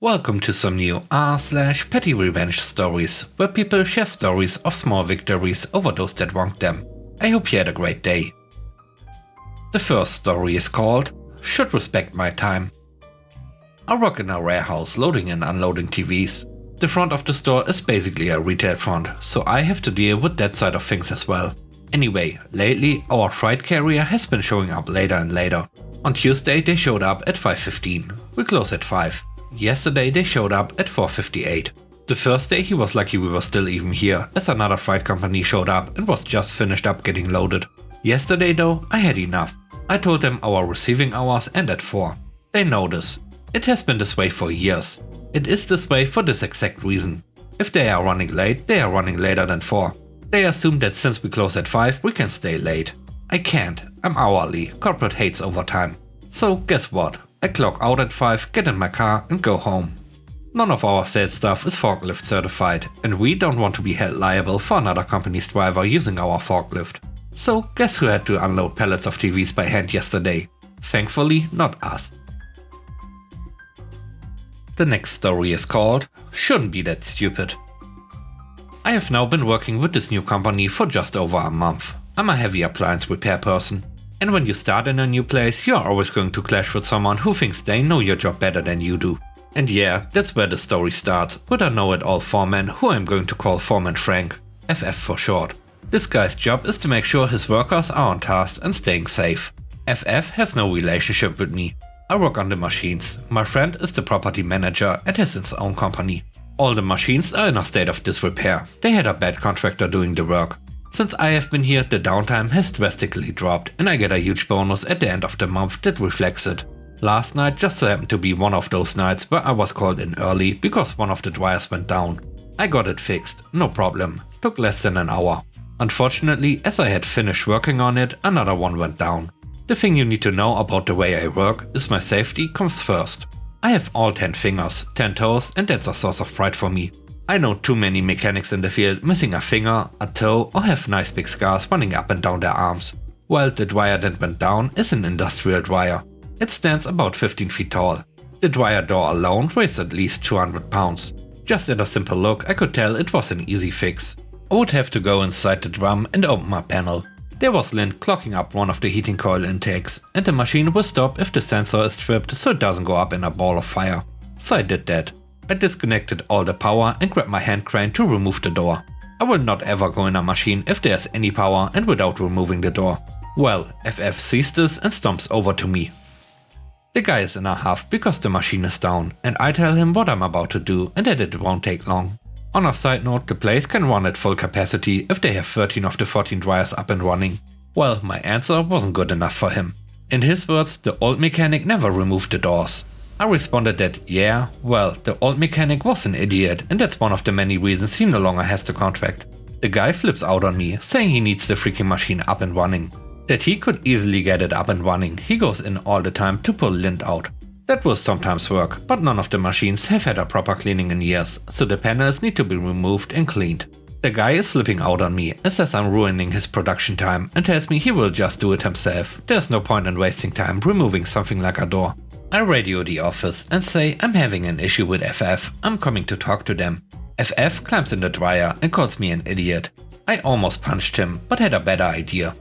Welcome to some new r/petty revenge stories, where people share stories of small victories over those that wronged them. I hope you had a great day. The first story is called Should Respect My Time. I work in a warehouse loading and unloading TVs. The front of the store is basically a retail front, so I have to deal with that side of things as well. Anyway, lately our freight carrier has been showing up later and later. On Tuesday they showed up at 5:15. We close at 5. Yesterday they showed up at 4:58. The first day he was lucky we were still even here, as another freight company showed up and was just finished up getting loaded. Yesterday though, I had enough. I told them our receiving hours end at 4. They know this. It has been this way for years. It is this way for this exact reason. If they are running late, they are running later than 4. They assume that since we close at 5, we can stay late. I can't. I'm hourly. Corporate hates overtime. So guess what? I clock out at 5, get in my car and go home. None of our sales staff is forklift certified, and we don't want to be held liable for another company's driver using our forklift. So guess who had to unload pallets of TVs by hand yesterday? Thankfully not us. The next story is called Shouldn't Be That Stupid. I have now been working with this new company for just over a month. I'm a heavy appliance repair person. And when you start in a new place, you are always going to clash with someone who thinks they know your job better than you do. And yeah, that's where the story starts, with a know-it-all foreman who I'm going to call Foreman Frank, FF for short. This guy's job is to make sure his workers are on task and staying safe. FF has no relationship with me. I work on the machines. My friend is the property manager and has his own company. All the machines are in a state of disrepair. They had a bad contractor doing the work. Since I have been here, the downtime has drastically dropped and I get a huge bonus at the end of the month that reflects it. Last night just so happened to be one of those nights where I was called in early because one of the dryers went down. I got it fixed, no problem. Took less than an hour. Unfortunately, as I had finished working on it, another one went down. The thing you need to know about the way I work is my safety comes first. I have all 10 fingers, 10 toes, and that's a source of pride for me. I know too many mechanics in the field missing a finger, a toe, or have nice big scars running up and down their arms. Well, the dryer that went down is an industrial dryer. It stands about 15 feet tall. The dryer door alone weighs at least 200 pounds. Just at a simple look I could tell it was an easy fix. I would have to go inside the drum and open my panel. There was lint clogging up one of the heating coil intakes, and the machine will stop if the sensor is tripped so it doesn't go up in a ball of fire. So I did that. I disconnected all the power and grabbed my hand crane to remove the door. I will not ever go in a machine if there's any power and without removing the door. Well, FF sees this and stomps over to me. The guy is in a huff because the machine is down, and I tell him what I'm about to do and that it won't take long. On a side note, the place can run at full capacity if they have 13 of the 14 dryers up and running. Well, my answer wasn't good enough for him. In his words, the old mechanic never removed the doors. I responded that, yeah, well, the old mechanic was an idiot and that's one of the many reasons he no longer has the contract. The guy flips out on me, saying he needs the freaking machine up and running. That he could easily get it up and running, he goes in all the time to pull lint out. That will sometimes work, but none of the machines have had a proper cleaning in years, so the panels need to be removed and cleaned. The guy is flipping out on me and says I'm ruining his production time and tells me he will just do it himself. There's no point in wasting time removing something like a door. I radio the office and say I'm having an issue with FF, I'm coming to talk to them. FF climbs in the dryer and calls me an idiot. I almost punched him, but had a better idea.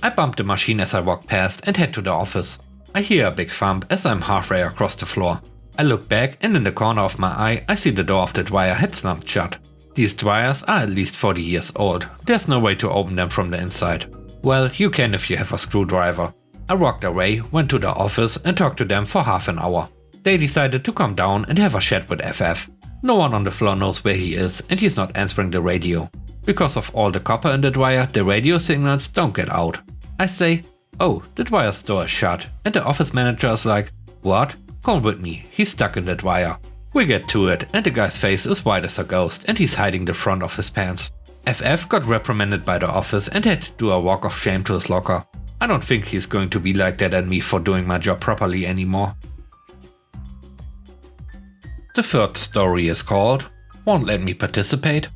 I bump the machine as I walk past and head to the office. I hear a big thump as I'm halfway across the floor. I look back and in the corner of my eye I see the door of the dryer had slammed shut. These dryers are at least 40 years old. There's no way to open them from the inside. Well, you can if you have a screwdriver. I walked away, went to the office and talked to them for half an hour. They decided to come down and have a chat with FF. No one on the floor knows where he is and he's not answering the radio. Because of all the copper in the dryer, the radio signals don't get out. I say, oh, the dryer's door is shut, and the office manager is like, what? Come with me, he's stuck in the dryer. We get to it and the guy's face is white as a ghost and he's hiding the front of his pants. FF got reprimanded by the office and had to do a walk of shame to his locker. I don't think he's going to be like that at me for doing my job properly anymore. The third story is called Won't Let Me Participate.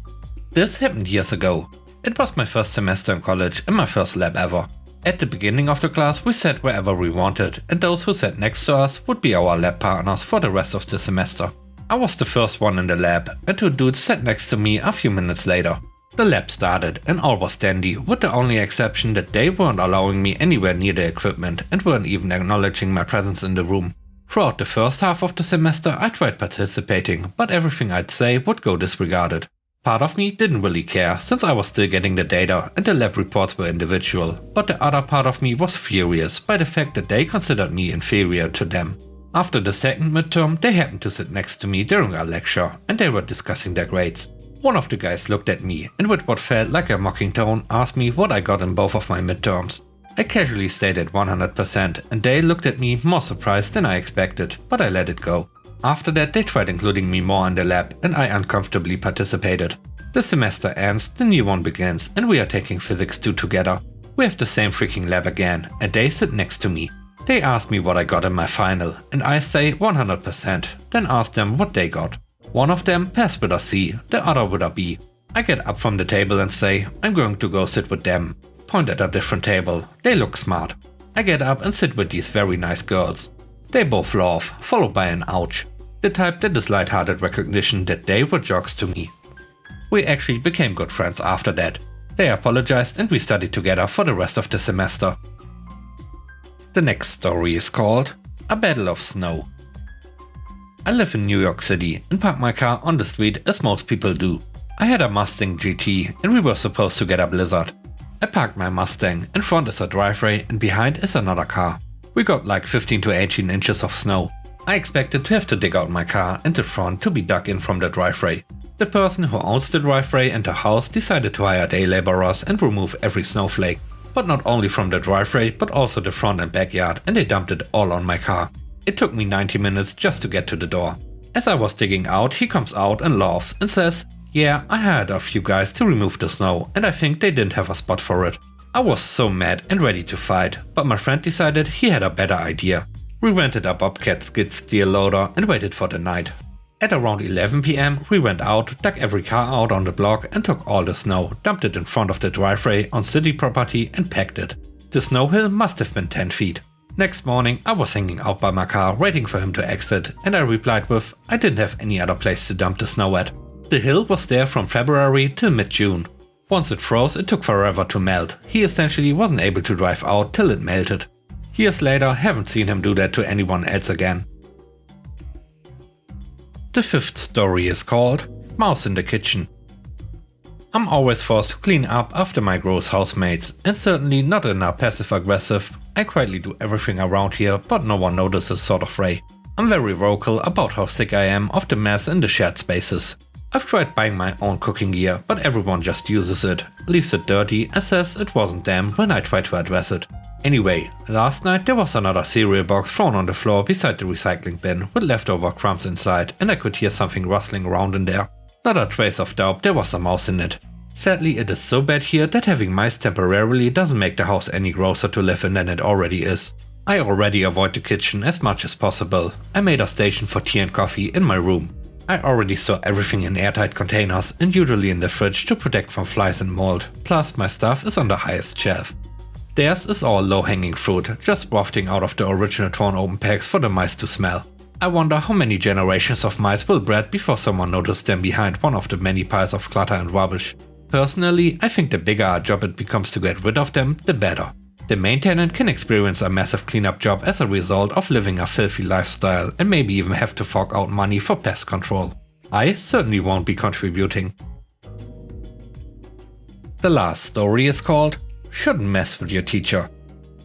This happened years ago. It was my first semester in college and my first lab ever. At the beginning of the class we sat wherever we wanted and those who sat next to us would be our lab partners for the rest of the semester. I was the first one in the lab, and two dudes sat next to me a few minutes later. The lab started and all was dandy, with the only exception that they weren't allowing me anywhere near the equipment and weren't even acknowledging my presence in the room. Throughout the first half of the semester I tried participating, but everything I'd say would go disregarded. Part of me didn't really care, since I was still getting the data and the lab reports were individual, but the other part of me was furious by the fact that they considered me inferior to them. After the second midterm, they happened to sit next to me during our lecture, and they were discussing their grades. One of the guys looked at me and with what felt like a mocking tone asked me what I got in both of my midterms. I casually stated 100% and they looked at me more surprised than I expected, but I let it go. After that they tried including me more in the lab and I uncomfortably participated. The semester ends, the new one begins and we are taking Physics 2 together. We have the same freaking lab again and they sit next to me. They ask me what I got in my final and I say 100%, then ask them what they got. One of them passed with a C, the other with a B. I get up from the table and say, I'm going to go sit with them. Point at a different table, they look smart. I get up and sit with these very nice girls. They both laugh, followed by an ouch. The type that is lighthearted recognition that they were jocks to me. We actually became good friends after that. They apologized and we studied together for the rest of the semester. The next story is called A Battle of Snow. I live in New York City and park my car on the street as most people do. I had a Mustang GT and we were supposed to get a blizzard. I parked my Mustang, in front is a driveway and behind is another car. We got like 15 to 18 inches of snow. I expected to have to dig out my car and the front to be dug in from the driveway. The person who owns the driveway and the house decided to hire day laborers and remove every snowflake. But not only from the driveway but also the front and backyard, and they dumped it all on my car. It took me 90 minutes just to get to the door. As I was digging out, he comes out and laughs and says, yeah, I hired a few guys to remove the snow and I think they didn't have a spot for it. I was so mad and ready to fight, but my friend decided he had a better idea. We rented a Bobcat skid steer loader and waited for the night. At around 11 PM we went out, dug every car out on the block and took all the snow, dumped it in front of the driveway on city property and packed it. The snow hill must have been 10 feet. Next morning I was hanging out by my car waiting for him to exit and I replied with, I didn't have any other place to dump the snow at. The hill was there from February till mid-June. Once it froze it took forever to melt. He essentially wasn't able to drive out till it melted. Years later haven't seen him do that to anyone else again. The fifth story is called Mouse in the Kitchen. I'm always forced to clean up after my gross housemates, and certainly not in a passive-aggressive, I quietly do everything around here but no one notices sort of way. I'm very vocal about how sick I am of the mess in the shared spaces. I've tried buying my own cooking gear, but everyone just uses it, leaves it dirty and says it wasn't them when I try to address it. Anyway, last night there was another cereal box thrown on the floor beside the recycling bin with leftover crumbs inside and I could hear something rustling around in there. Not a trace of doubt there was a mouse in it. Sadly it is so bad here that having mice temporarily doesn't make the house any grosser to live in than it already is. I already avoid the kitchen as much as possible. I made a station for tea and coffee in my room. I already store everything in airtight containers and usually in the fridge to protect from flies and mold, plus my stuff is on the highest shelf. Theirs is all low-hanging fruit, just wafting out of the original torn open packs for the mice to smell. I wonder how many generations of mice will bred before someone noticed them behind one of the many piles of clutter and rubbish. Personally, I think the bigger a job it becomes to get rid of them, the better. The main tenant can experience a massive cleanup job as a result of living a filthy lifestyle and maybe even have to fork out money for pest control. I certainly won't be contributing. The last story is called Shouldn't Mess with Your Teacher.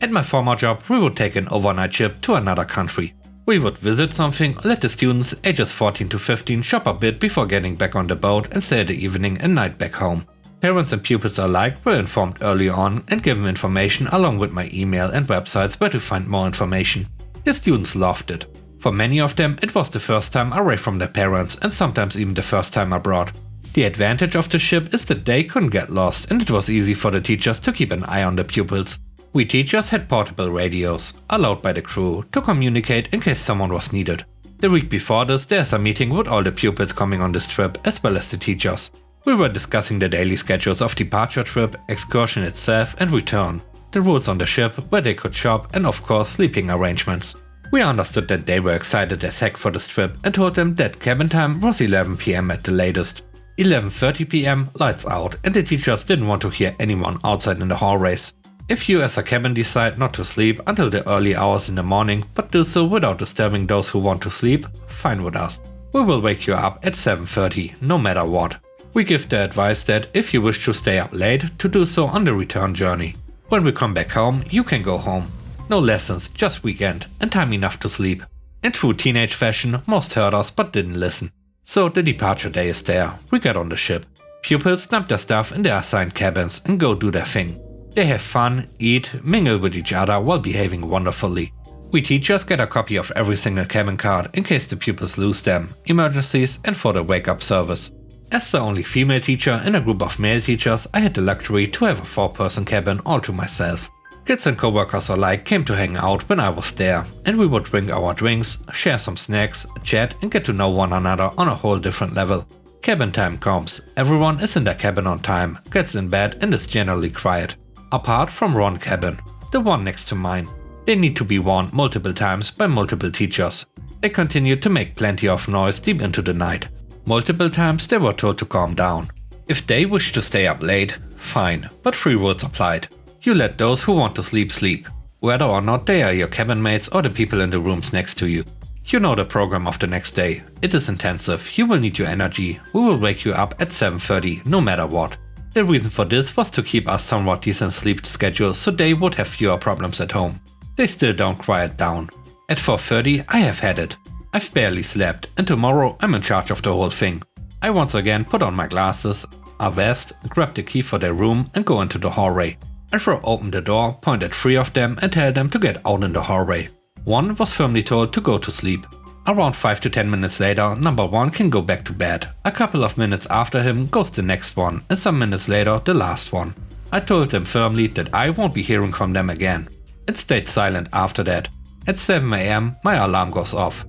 At my former job, we would take an overnight trip to another country. We would visit something, let the students ages 14 to 15 shop a bit before getting back on the boat and stay the evening and night back home. Parents and pupils alike were informed early on and given information along with my email and websites where to find more information. The students loved it. For many of them it was the first time away from their parents and sometimes even the first time abroad. The advantage of the ship is that they couldn't get lost and it was easy for the teachers to keep an eye on the pupils. We teachers had portable radios, allowed by the crew, to communicate in case someone was needed. The week before this there's a meeting with all the pupils coming on this trip as well as the teachers. We were discussing the daily schedules of departure trip, excursion itself and return, the rules on the ship, where they could shop and of course sleeping arrangements. We understood that they were excited as heck for this trip and told them that cabin time was 11 PM at the latest. 11:30 PM, lights out, and the teachers didn't want to hear anyone outside in the hallways. If you as a cabin decide not to sleep until the early hours in the morning, but do so without disturbing those who want to sleep, fine with us. We will wake you up at 7:30, no matter what. We give the advice that if you wish to stay up late, to do so on the return journey. When we come back home, you can go home. No lessons, just weekend, and time enough to sleep. In true teenage fashion, most heard us but didn't listen. So the departure day is there. We get on the ship. Pupils dump their stuff in their assigned cabins and go do their thing. They have fun, eat, mingle with each other while behaving wonderfully. We teachers get a copy of every single cabin card in case the pupils lose them, emergencies, and for the wake-up service. As the only female teacher in a group of male teachers, I had the luxury to have a 4-person cabin all to myself. Kids and coworkers alike came to hang out when I was there, and we would drink our drinks, share some snacks, chat, and get to know one another on a whole different level. Cabin time comes, everyone is in their cabin on time, gets in bed and is generally quiet. Apart from one cabin, the one next to mine. They need to be warned multiple times by multiple teachers. They continued to make plenty of noise deep into the night. Multiple times they were told to calm down. If they wish to stay up late, fine, but 3 rules applied. You let those who want to sleep sleep, whether or not they are your cabin mates or the people in the rooms next to you. You know the program of the next day. It is intensive, you will need your energy. We will wake you up at 7:30, no matter what. The reason for this was to keep us somewhat decent sleep schedule so they would have fewer problems at home. They still don't quiet down. At 4:30 I have had it. I've barely slept and tomorrow I'm in charge of the whole thing. I once again put on my glasses, a vest, grab the key for their room and go into the hallway. I throw open the door, point at 3 of them and tell them to get out in the hallway. One was firmly told to go to sleep. Around 5 to 10 minutes later, number 1 can go back to bed. A couple of minutes after him goes the next one, and some minutes later the last one. I told them firmly that I won't be hearing from them again. It stayed silent after that. At 7 AM my alarm goes off.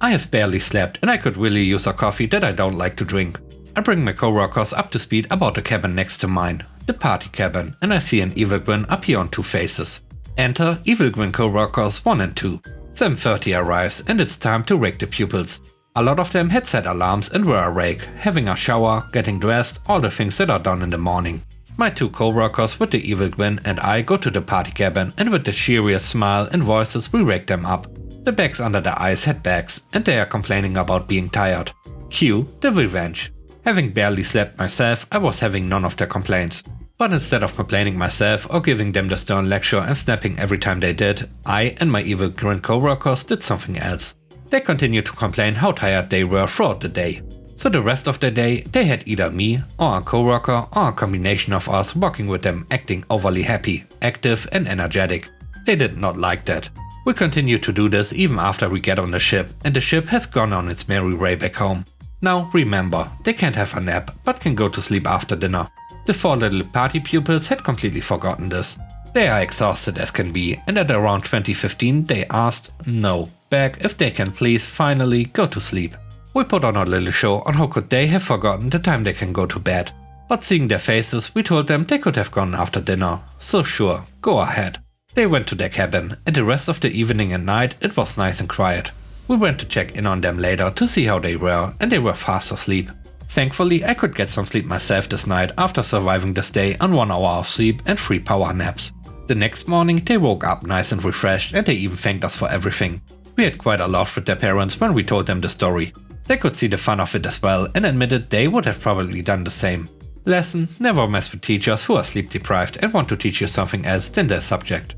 I have barely slept and I could really use a coffee that I don't like to drink. I bring my coworkers up to speed about the cabin next to mine, the party cabin, and I see an evil grin appear on 2 faces. Enter evil grin coworkers 1 and 2. 7:30 arrives and it's time to rake the pupils. A lot of them had set alarms and were awake, having a shower, getting dressed, all the things that are done in the morning. My 2 coworkers with the evil grin and I go to the party cabin and with the cheeriest smile and voices we rake them up. The bags under their eyes had bags and they are complaining about being tired. Cue the revenge. Having barely slept myself, I was having none of their complaints. But instead of complaining myself or giving them the stern lecture and snapping every time they did, I and my evil grin coworkers did something else. They continued to complain how tired they were throughout the day. So the rest of the day, they had either me or a coworker or a combination of us walking with them acting overly happy, active and energetic. They did not like that. We continue to do this even after we get on the ship and the ship has gone on its merry way back home. Now remember, they can't have a nap but can go to sleep after dinner. The 4 little party pupils had completely forgotten this. They are exhausted as can be and at around 2015 they asked, no, back if they can please finally go to sleep. We put on a little show on how could they have forgotten the time they can go to bed. But seeing their faces we told them they could have gone after dinner, so sure, go ahead. They went to their cabin and the rest of the evening and night it was nice and quiet. We went to check in on them later to see how they were and they were fast asleep. Thankfully I could get some sleep myself this night after surviving this day on 1 hour of sleep and 3 power naps. The next morning they woke up nice and refreshed and they even thanked us for everything. We had quite a laugh with their parents when we told them the story. They could see the fun of it as well and admitted they would have probably done the same. Lesson: never mess with teachers who are sleep deprived and want to teach you something else than their subject.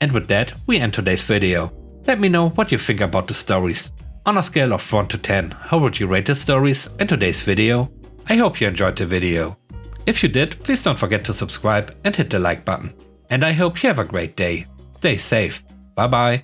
And with that we end today's video. Let me know what you think about the stories. On a scale of 1 to 10, how would you rate the stories and today's video? I hope you enjoyed the video. If you did, please don't forget to subscribe and hit the like button. And I hope you have a great day. Stay safe. Bye bye.